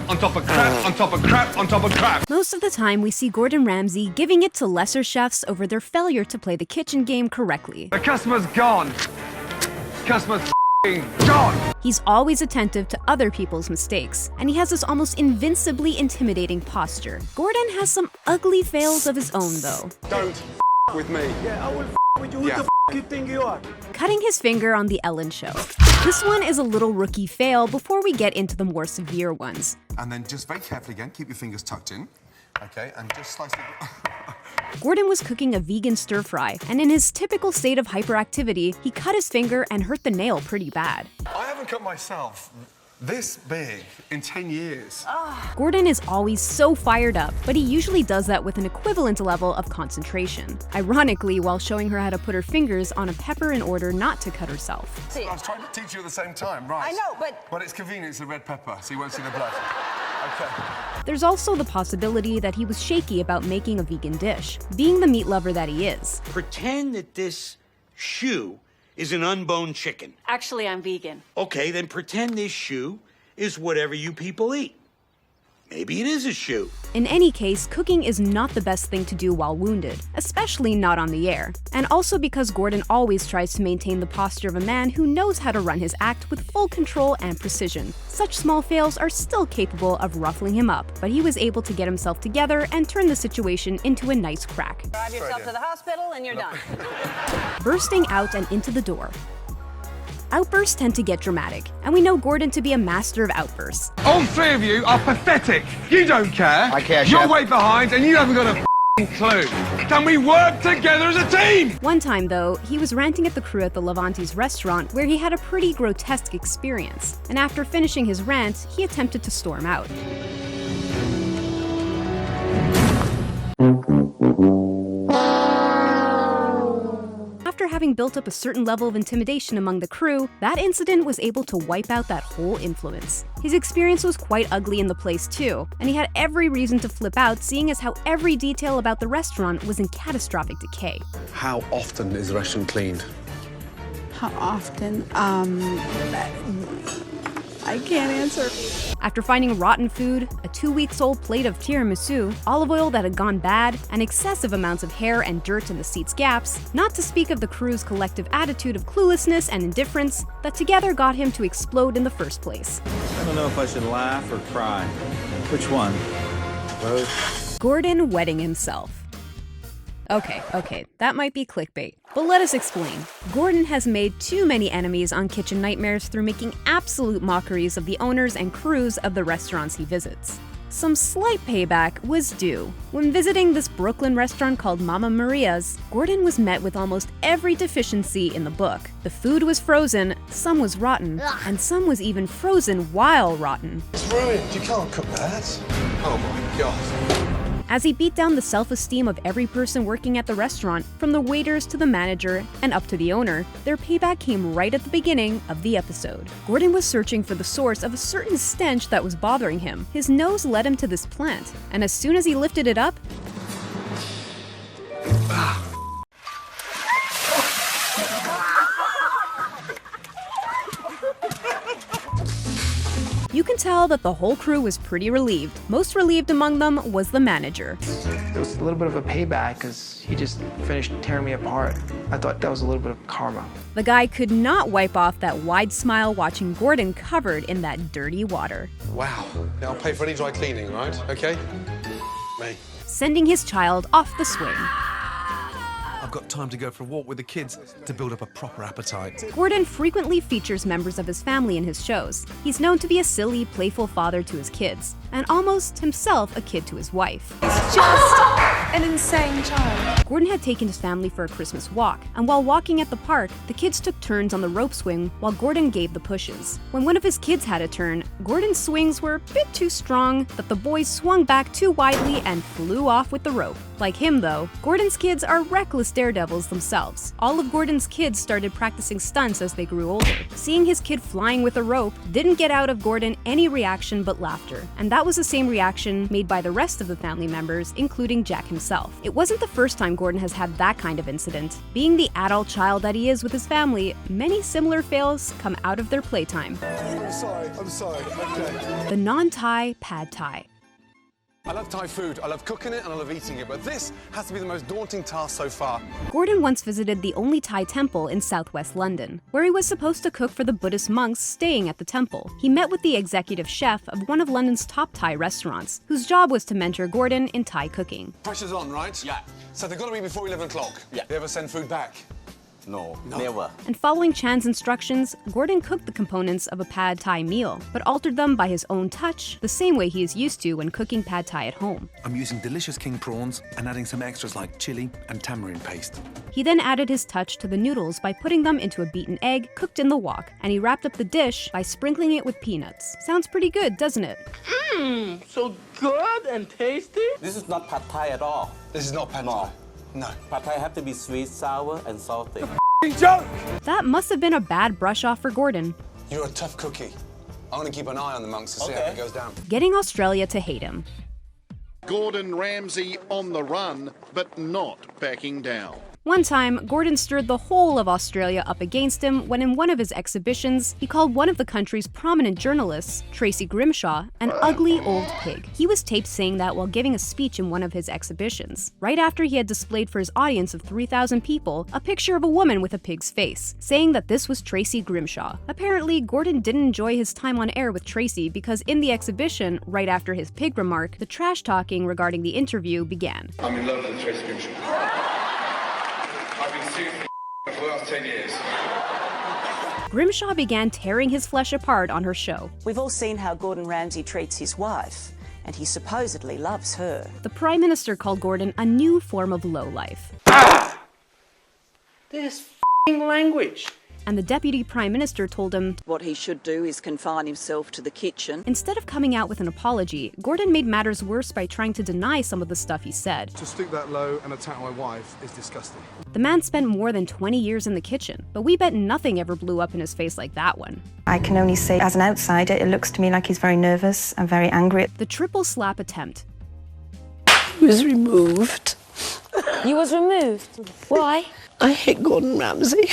on top of crap, on top of crap, on top of crap. Most of the time, we see Gordon Ramsay giving it to lesser chefs over their failure to play the kitchen game correctly. The customer's gone. Customer's gone. He's always attentive to other people's mistakes, and he has this almost invincibly intimidating posture. Gordon has some ugly fails of his own, though. Don't with me. Yeah, I will with you. Who the you think you are? Cutting his finger on The Ellen Show. This one is a little rookie fail before we get into the more severe ones. And then just very carefully again, keep your fingers tucked in. Okay, and just slice it. Gordon was cooking a vegan stir-fry, and in his typical state of hyperactivity, he cut his finger and hurt the nail pretty bad. I haven't cut myself this big in 10 years. Gordon is always so fired up, but he usually does that with an equivalent level of concentration. Ironically, while showing her how to put her fingers on a pepper in order not to cut herself. I was trying to teach you at the same time, right? I know, but... Well, it's convenient, it's a red pepper, so you won't see the blood. Okay. There's also the possibility that he was shaky about making a vegan dish, being the meat lover that he is. Pretend that this shoe is an unboned chicken. Actually, I'm vegan. Okay, then pretend this shoe is whatever you people eat. Maybe it is a shoe. In any case, cooking is not the best thing to do while wounded, especially not on the air. And also because Gordon always tries to maintain the posture of a man who knows how to run his act with full control and precision. Such small fails are still capable of ruffling him up, but he was able to get himself together and turn the situation into a nice crack. Drive yourself to the hospital and you're done. Bursting out and into the door. Outbursts tend to get dramatic, and we know Gordon to be a master of outbursts. All three of you are pathetic. You don't care. I care, You're Chef. way behind and you haven't got a clue. Can we work together as a team? One time, though, he was ranting at the crew at the Levante's restaurant where he had a pretty grotesque experience, and after finishing his rant, he attempted to storm out. After having built up a certain level of intimidation among the crew, that incident was able to wipe out that whole influence. His experience was quite ugly in the place too, and he had every reason to flip out, seeing as how every detail about the restaurant was in catastrophic decay. How often is the restaurant cleaned? How often? I can't answer. After finding rotten food, a 2-week-old plate of tiramisu, olive oil that had gone bad, and excessive amounts of hair and dirt in the seat's gaps, not to speak of the crew's collective attitude of cluelessness and indifference that together got him to explode in the first place. I don't know if I should laugh or cry. Which one? Both. Gordon wetting himself. Okay, that might be clickbait, but let us explain. Gordon has made too many enemies on Kitchen Nightmares through making absolute mockeries of the owners and crews of the restaurants he visits. Some slight payback was due. When visiting this Brooklyn restaurant called Mama Maria's, Gordon was met with almost every deficiency in the book. The food was frozen, some was rotten, and some was even frozen while rotten. It's ruined, you can't cook that. Oh my God. As he beat down the self-esteem of every person working at the restaurant, from the waiters to the manager and up to the owner, their payback came right at the beginning of the episode. Gordon was searching for the source of a certain stench that was bothering him. His nose led him to this plant, and as soon as he lifted it up, you can tell that the whole crew was pretty relieved. Most relieved among them was the manager. It was a little bit of a payback because he just finished tearing me apart. I thought that was a little bit of karma. The guy could not wipe off that wide smile watching Gordon covered in that dirty water. Wow. Now I'll pay for any dry cleaning, right? Okay? Me. Sending his child off the swing. I've got time to go for a walk with the kids to build up a proper appetite. Gordon frequently features members of his family in his shows. He's known to be a silly, playful father to his kids, and almost himself a kid to his wife. He's just an insane child. Gordon had taken his family for a Christmas walk, and while walking at the park, the kids took turns on the rope swing while Gordon gave the pushes. When one of his kids had a turn, Gordon's swings were a bit too strong that the boys swung back too widely and flew off with the rope. Like him, though, Gordon's kids are reckless daredevils themselves. All of Gordon's kids started practicing stunts as they grew older. Seeing his kid flying with a rope didn't get out of Gordon any reaction but laughter, and that That was the same reaction made by the rest of the family members, including Jack himself. It wasn't the first time Gordon has had that kind of incident. Being the adult child that he is with his family, many similar fails come out of their playtime. I'm sorry, okay. The non-Thai pad Thai. I love Thai food, I love cooking it and I love eating it, but this has to be the most daunting task so far. Gordon once visited the only Thai temple in southwest London, where he was supposed to cook for the Buddhist monks staying at the temple. He met with the executive chef of one of London's top Thai restaurants, whose job was to mentor Gordon in Thai cooking. Pressure's on, right? Yeah. So they've got to be before 11 o'clock? Yeah. You ever send food back? No, never. And following Chan's instructions, Gordon cooked the components of a pad Thai meal, but altered them by his own touch, the same way he is used to when cooking pad Thai at home. I'm using delicious king prawns and adding some extras like chili and tamarind paste. He then added his touch to the noodles by putting them into a beaten egg cooked in the wok, and he wrapped up the dish by sprinkling it with peanuts. Sounds pretty good, doesn't it? So good and tasty. This is not pad Thai at all. This is not pad Thai. No. Pad Thai have to be sweet, sour, and salty. Joke! That must have been a bad brush off for Gordon. You're a tough cookie. I'm going to keep an eye on the monks to see how it goes down. Getting Australia to hate him. Gordon Ramsay on the run, but not backing down. One time, Gordon stirred the whole of Australia up against him when in one of his exhibitions, he called one of the country's prominent journalists, Tracy Grimshaw, an ugly old pig. He was taped saying that while giving a speech in one of his exhibitions, right after he had displayed for his audience of 3,000 people a picture of a woman with a pig's face, saying that this was Tracy Grimshaw. Apparently, Gordon didn't enjoy his time on air with Tracy because in the exhibition, right after his pig remark, the trash talking regarding the interview began. I'm in love with Tracy Grimshaw. I've been sued for the last 10 years. Grimshaw began tearing his flesh apart on her show. We've all seen how Gordon Ramsay treats his wife, and he supposedly loves her. The Prime Minister called Gordon a new form of lowlife. This language. And the Deputy Prime Minister told him What he should do is confine himself to the kitchen. instead of coming out with an apology, Gordon made matters worse by trying to deny some of the stuff he said. To stoop that low and attack my wife is disgusting. The man spent more than 20 years in the kitchen, but we bet nothing ever blew up in his face like that one. I can only say, as an outsider, it looks to me like he's very nervous and very angry. The triple slap attempt. He was removed. You was removed? Why? I hate Gordon Ramsay.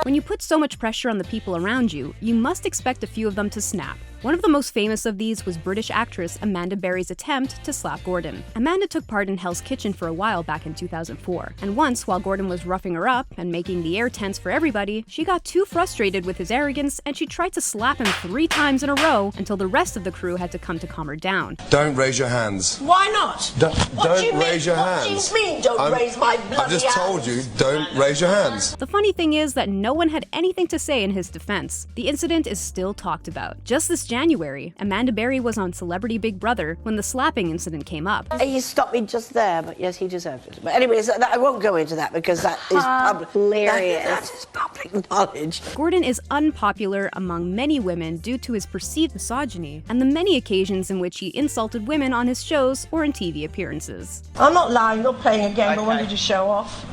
When you put so much pressure on the people around you, you must expect a few of them to snap. One of the most famous of these was British actress Amanda Berry's attempt to slap Gordon. Amanda took part in Hell's Kitchen for a while back in 2004, and once, while Gordon was roughing her up and making the air tense for everybody, she got too frustrated with his arrogance and she tried to slap him 3 times in a row until the rest of the crew had to come to calm her down. Don't raise your hands. Why not? Don't raise your hands. What do you mean, don't raise my bloody I've just told you, don't raise your hands. The funny thing is that no one had anything to say in his defense. The incident is still talked about. Just this January, Amanda Berry was on Celebrity Big Brother when the slapping incident came up. He stopped me just there, but yes, he deserved it. But anyways, I won't go into that because that is public. Hilarious. That is public knowledge. Gordon is unpopular among many women due to his perceived misogyny and the many occasions in which he insulted women on his shows or in TV appearances. I'm not lying, not playing a game, I wanted to show off.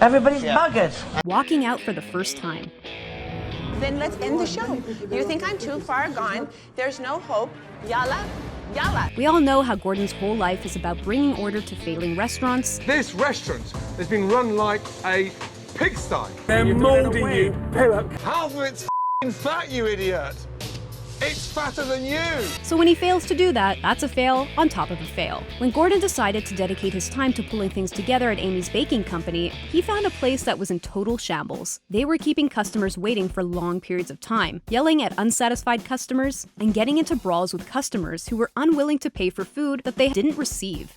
Everybody's buggered. Walking out for the first time. Then let's end the show. You think I'm too far gone? There's no hope. Yalla, yalla. We all know how Gordon's whole life is about bringing order to failing restaurants. This restaurant has been run like a pigsty. They're moulding you. Half of it's f***ing fat, you idiot. It's fatter than you. So when he fails to do that, that's a fail on top of a fail. When Gordon decided to dedicate his time to pulling things together at Amy's Baking Company, he found a place that was in total shambles. They were keeping customers waiting for long periods of time, yelling at unsatisfied customers, and getting into brawls with customers who were unwilling to pay for food that they didn't receive.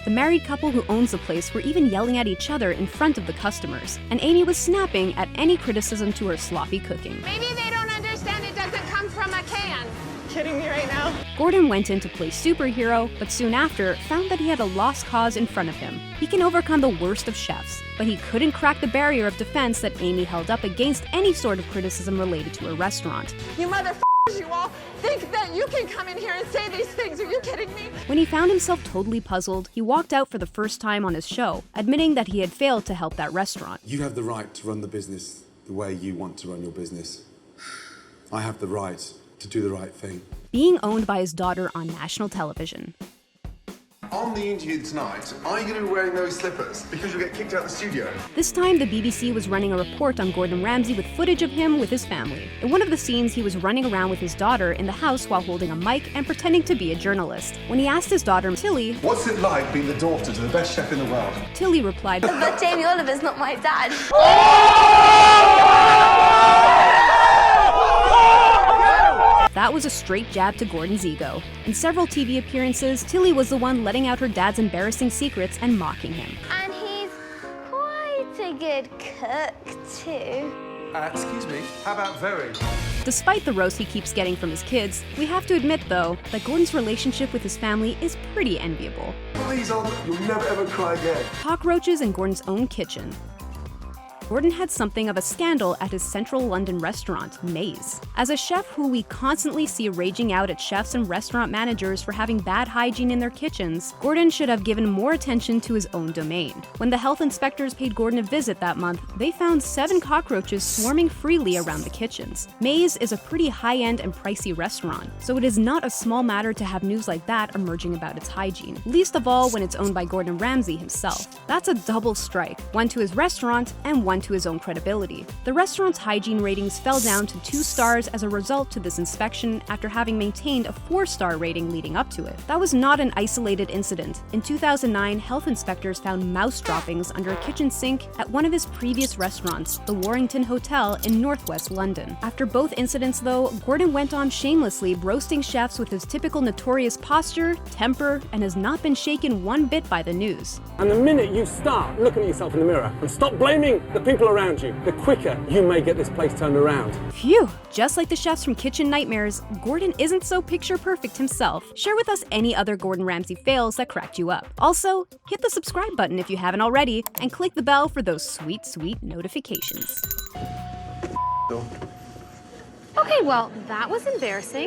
The married couple who owns the place were even yelling at each other in front of the customers, and Amy was snapping at any criticism to her sloppy cooking. Maybe they don't understand it doesn't come from a can. Kidding me right now? Gordon went in to play superhero, but soon after found that he had a lost cause in front of him. He can overcome the worst of chefs, but he couldn't crack the barrier of defense that Amy held up against any sort of criticism related to her restaurant. You motherfuckers, you all think that you can come in here and say these things. Are you kidding me? When he found himself totally puzzled, he walked out for the first time on his show, admitting that he had failed to help that restaurant. You have the right to run the business the way you want to run your business. I have the right to do the right thing. Being owned by his daughter on national television. On the interview tonight, are you going to be wearing those slippers? Because you'll get kicked out of the studio. This time, the BBC was running a report on Gordon Ramsay with footage of him with his family. In one of the scenes, he was running around with his daughter in the house while holding a mic and pretending to be a journalist. When he asked his daughter, Tilly, "What's it like being the daughter to the best chef in the world?" Tilly replied, "But Jamie Oliver's not my dad." That was a straight jab to Gordon's ego. In several TV appearances, Tilly was the one letting out her dad's embarrassing secrets and mocking him. And he's quite a good cook, too. Excuse me, how about very? Despite the roast he keeps getting from his kids, we have to admit, though, that Gordon's relationship with his family is pretty enviable. Put these on, you'll never ever cry again. Cockroaches in Gordon's own kitchen. Gordon had something of a scandal at his central London restaurant, Maze. As a chef who we constantly see raging out at chefs and restaurant managers for having bad hygiene in their kitchens, Gordon should have given more attention to his own domain. When the health inspectors paid Gordon a visit that month, they found 7 cockroaches swarming freely around the kitchens. Maze is a pretty high-end and pricey restaurant, so it is not a small matter to have news like that emerging about its hygiene, least of all when it's owned by Gordon Ramsay himself. That's a double strike, one to his restaurant and one to his own credibility. The restaurant's hygiene ratings fell down to 2 stars as a result to this inspection after having maintained a 4-star rating leading up to it. That was not an isolated incident. In 2009, health inspectors found mouse droppings under a kitchen sink at one of his previous restaurants, the Warrington Hotel in northwest London. After both incidents, though, Gordon went on shamelessly roasting chefs with his typical notorious posture, temper, and has not been shaken one bit by the news. And the minute you start looking at yourself in the mirror and stop blaming the people around you, the quicker you may get this place turned around. Phew! Just like the chefs from Kitchen Nightmares, Gordon isn't so picture perfect himself. Share with us any other Gordon Ramsay fails that cracked you up. Also, hit the subscribe button if you haven't already, and click the bell for those sweet, sweet notifications. Okay, well, that was embarrassing.